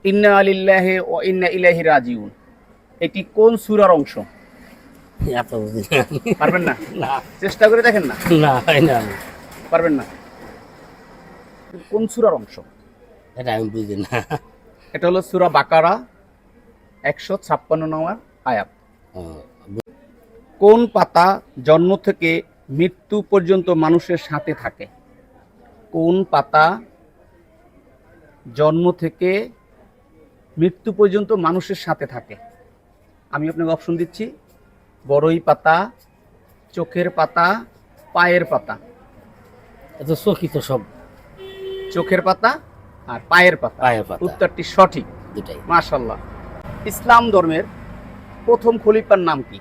ইন্না লিল্লাহি ওয়া ইন্না ইলাইহি রাজিউন এটি কোন সূরার অংশ? এত বুঝি না আমি। পারবেন না? না চেষ্টা করে দেখেন না, না হয় না আমি। পারবেন না। কোন সূরার অংশ? এটা আমি বুঝি না। এটা হলো সূরা বাকারা 156 নম্বর আয়াত। ও, কোন পাতা জন্ম থেকে মৃত্যু পর্যন্ত মানুষের সাথে থাকে? কোন পাতা জন্ম থেকে মৃত্যু পর্যন্ত মানুষের সাথে থাকে? আমি আপনাকে অপশন দিচ্ছি: বড়ই পাতা, চোখের পাতা, পায়ের পাতা। এত চকিত সব চোখের পাতা আর পায়ের পাতা। পায়ের পাতা। উত্তরটি সঠিক, দুটাই। মাশাআল্লাহ। ইসলাম ধর্মের প্রথম খলিফার নাম কি?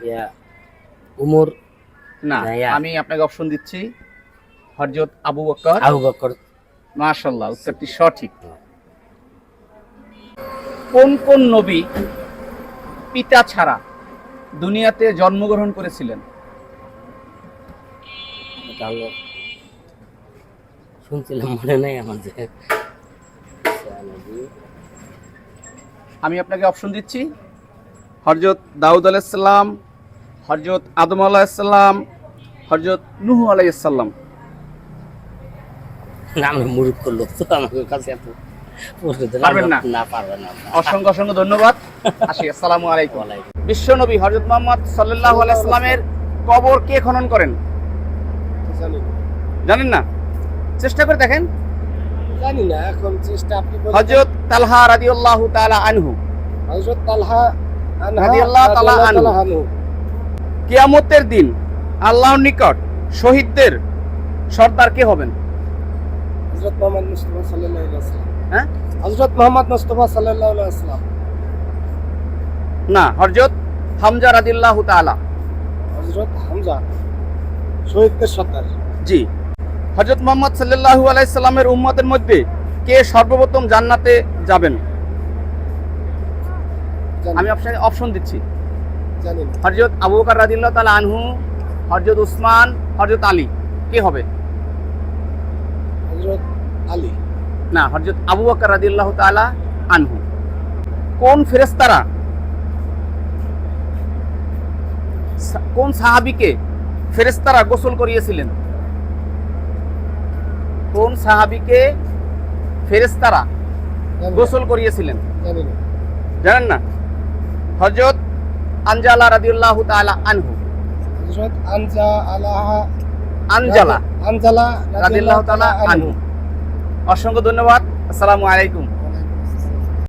ইয়া উমর না, না, ইয়া। আমি আপনাকে অপশন দিচ্ছি: হযরত আবু বকর। আবু বকর। মাশাআল্লাহ, উত্তরটি সঠিক। কোন কোন নবী পিতা ছাড়া দুনিয়াতে জন্মগ্রহণ করেছিলেন? এটা হলো শুনছিলাম, মনে নাই আমার যে। আমি আপনাকে অপশন দিচ্ছি: হযরত দাউদ আলাইহিস সালাম, হযরত আদম আলাইহিস সালাম, হযরত নূহ আলাইহিস সালাম। না, আমি মূর্খ লোক তো, আমার কাছে এত প্রশ্ন দিলে পারবেন না? না পারবে না। অসংখ্য অসংখ্য ধন্যবাদ। আসি, আসসালামু আলাইকুম। ওয়ালাইকুম। বিশ্বনবী হযরত মুহাম্মদ সাল্লাল্লাহু আলাইহি সাল্লামের কবর কে খনন করেন? জানেন না? চেষ্টা করে দেখেন। জানি না, এখন চেষ্টা আপনি বলেন। হযরত তালহা রাদিয়াল্লাহু তাআলা আনহু। হযরত তালহা রাদিয়াল্লাহু তাআলা আনহু। কিয়ামতের দিন আল্লাহর নিকট শহীদদের সর্দার কে হবেন? হযরত মুহাম্মদ মুস্তাফা সাল্লাল্লাহু আলাইহি ওয়াসাল্লাম। হ্যাঁ? হযরত মুহাম্মদ মুস্তাফা সাল্লাল্লাহু আলাইহি ওয়াসাল্লাম। না, হযরত হামজা রাদিয়াল্লাহু তাআলা। হযরত হামজা শহীদদের সর্দার। জি। হযরত মুহাম্মদ সাল্লাল্লাহু আলাইহি সাল্লামের উম্মতের মধ্যে কে সর্বপ্রথম জান্নাতে যাবেন? আমি আপনাকে অপশন দিচ্ছি: জানি না। হযরত আবু বকর রাদিয়াল্লাহু তাআলা আনহু, হযরত উসমান, হযরত আলী। কে হবে? হযরত আলী। না, হযরত আবু বকর রাদিয়াল্লাহু তাআলা আনহু। কোন ফেরেশতারা কোন সাহাবীকে ফেরেশতারা গোসল করিয়েছিলেন? কোন সাহাবীকে ফেরেশতারা জানি না, গোসল করিয়েছিলেন? জানি না। জানেন না? হযরত আনজালা রাদিয়াল্লাহু তাআলা আনহু। হযরত আনজালা আনজালা আনজালা রাদিয়াল্লাহু তাআলা আনহু। অসংখ্য ধন্যবাদ। আসসালামু আলাইকুম।